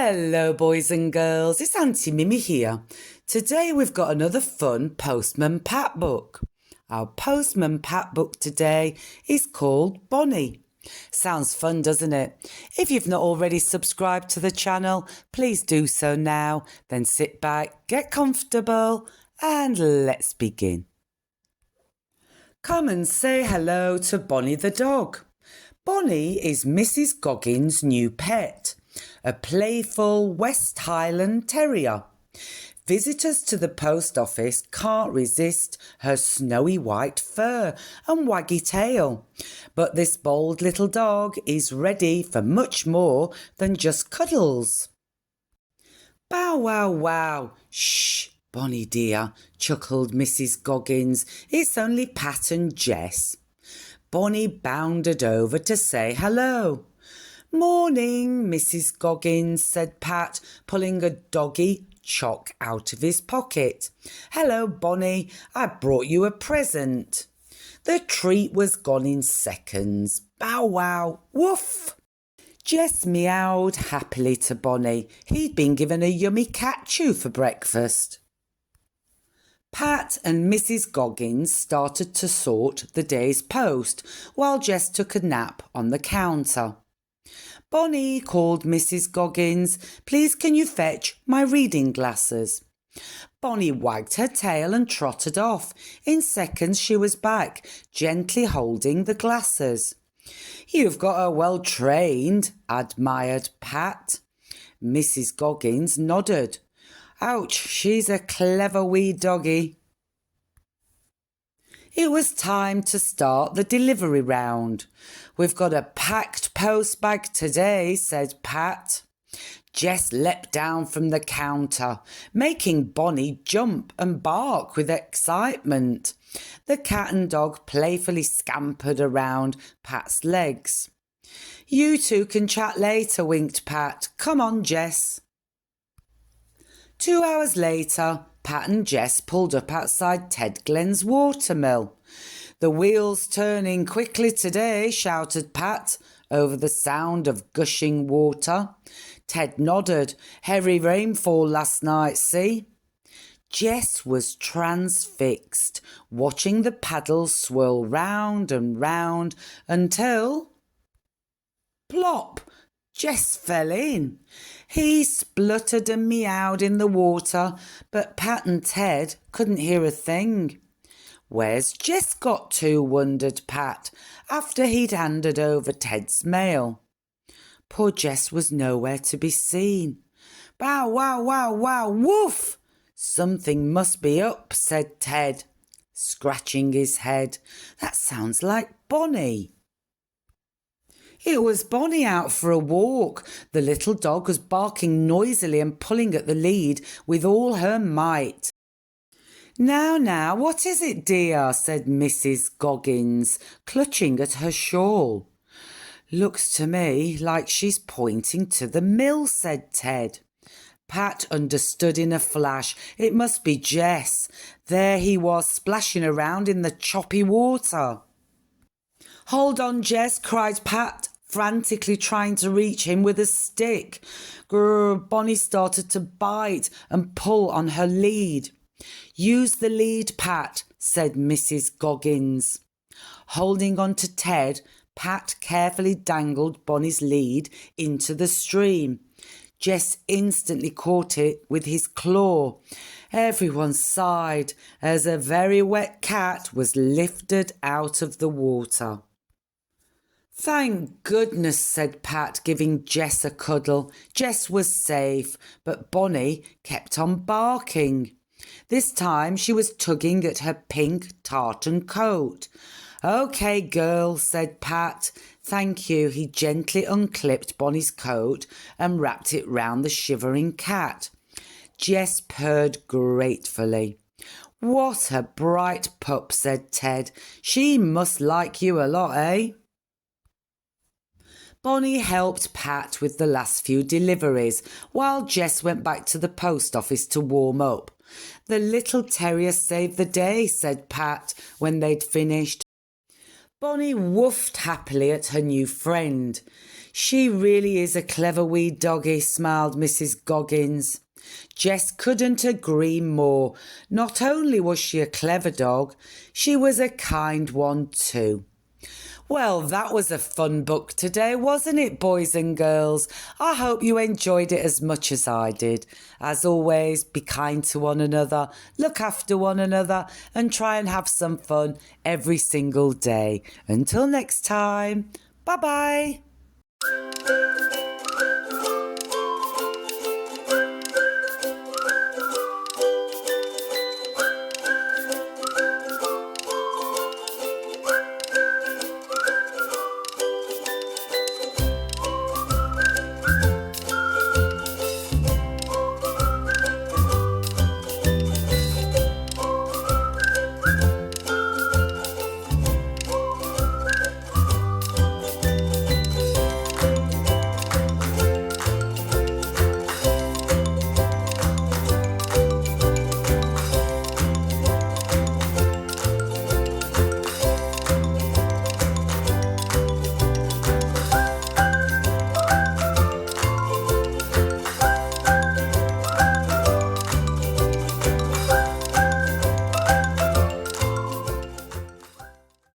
Hello boys and girls, it's Aunty Mimmi here. Today we've got another fun Postman Pat book. Our Postman Pat book today is called Bonnie. Sounds fun, doesn't it? If you've not already subscribed to the channel, please do so now. Then sit back, get comfortable and let's begin. Come and say hello to Bonnie the dog. Bonnie is Mrs Goggins' new pet, a playful West Highland Terrier. Visitors to the post office can't resist her snowy white fur and waggy tail. But this bold little dog is ready for much more than just cuddles. Bow wow wow, shh, Bonnie dear, chuckled Mrs Goggins. It's only Pat and Jess. Bonnie bounded over to say hello. Morning, Mrs Goggins, said Pat, pulling a doggy choc out of his pocket. Hello, Bonnie, I brought you a present. The treat was gone in seconds. Bow wow, woof. Jess meowed happily to Bonnie. He'd been given a yummy cat chew for breakfast. Pat and Mrs Goggins started to sort the day's post while Jess took a nap on the counter. Bonnie, called Mrs Goggins, please can you fetch my reading glasses? Bonnie wagged her tail and trotted off. In seconds she was back, gently holding the glasses. You've got her well trained, admired Pat. Mrs Goggins nodded. Ouch, she's a clever wee doggy. It was time to start the delivery round. We've got a packed post bag today, said Pat. Jess leapt down from the counter, making Bonnie jump and bark with excitement. The cat and dog playfully scampered around Pat's legs. You two can chat later, winked Pat. Come on, Jess. 2 hours later, Pat and Jess pulled up outside Ted Glen's watermill. The wheels turning quickly today, shouted Pat over the sound of gushing water. Ted nodded. Heavy rainfall last night, see? Jess was transfixed, watching the paddles swirl round and round until... plop! Jess fell in. He spluttered and meowed in the water, but Pat and Ted couldn't hear a thing. Where's Jess got to, wondered Pat, after he'd handed over Ted's mail. Poor Jess was nowhere to be seen. Bow wow wow wow woof! Something must be up, said Ted, scratching his head. That sounds like Bonnie. It was Bonnie out for a walk. The little dog was barking noisily and pulling at the lead with all her might. Now, what is it, dear? Said Mrs Goggins, clutching at her shawl. Looks to me like she's pointing to the mill, said Ted. Pat understood in a flash. It must be Jess. There he was, splashing around in the choppy water. Hold on, Jess, cried Pat, frantically trying to reach him with a stick. Grrr, Bonnie started to bite and pull on her lead. Use the lead, Pat, said Mrs Goggins. Holding on to Ted, Pat carefully dangled Bonnie's lead into the stream. Jess instantly caught it with his claw. Everyone sighed as a very wet cat was lifted out of the water. Thank goodness, said Pat, giving Jess a cuddle. Jess was safe, but Bonnie kept on barking. This time she was tugging at her pink tartan coat. OK, girl, said Pat. Thank you. He gently unclipped Bonnie's coat and wrapped it round the shivering cat. Jess purred gratefully. What a bright pup, said Ted. She must like you a lot, eh? Bonnie helped Pat with the last few deliveries, while Jess went back to the post office to warm up. The little terrier saved the day, said Pat, when they'd finished. Bonnie woofed happily at her new friend. She really is a clever wee doggy, smiled Mrs Goggins. Jess couldn't agree more. Not only was she a clever dog, she was a kind one too. Well, that was a fun book today, wasn't it, boys and girls? I hope you enjoyed it as much as I did. As always, be kind to one another, look after one another, and try and have some fun every single day. Until next time, bye-bye.